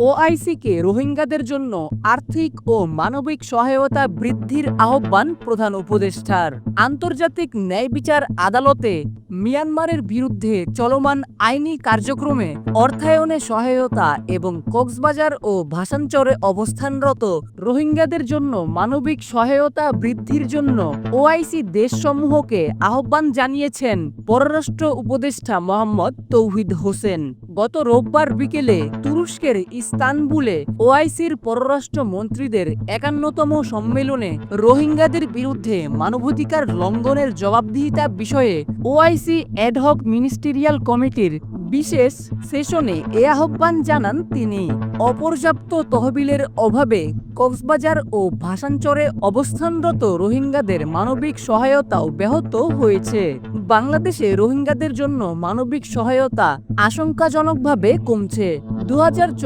ওআইসিকে রোহিঙ্গাদের জন্য আর্থিক ও মানবিক সহায়তা বৃদ্ধির আহ্বান প্রধান উপদেষ্টার। আন্তর্জাতিক ন্যায় বিচার আদালতে মিয়ানমারের বিরুদ্ধে চলমান আইনি কার্যক্রমে অর্থায়নে সহায়তা এবং কক্সবাজার ও ভাসানচরে অবস্থানরত রোহিঙ্গাদের জন্য মানবিক সহায়তা বৃদ্ধির জন্য ওআইসি দেশসমূহকে আহ্বান জানিয়েছেন পররাষ্ট্র উপদেষ্টা মোহাম্মদ তৌহিদ হোসেন। গত রোববার বিকেলে তুরস্কের ইস্তানবুলে ওআইসির পররাষ্ট্র মন্ত্রীদের ৫১তম সম্মেলনে রোহিঙ্গাদের বিরুদ্ধে মানবাধিকার লঙ্ঘনের জবাবদিহিতা বিষয়ে ওআইসি অ্যাডহক মিনিস্টেরিয়াল কমিটির বিশেষ সেশনে এ আহ্বান জানান তিনি। অপর্যাপ্ত তহবিলের অভাবে কক্সবাজার ও ভাসানচরে অবস্থানরত রোহিঙ্গাদের মানবিক সহায়তাও ব্যাহত হয়েছে। বাংলাদেশে রোহিঙ্গাদের জন্য মানবিক সহায়তা আশঙ্কাজনকভাবে কমছে। ২০২৪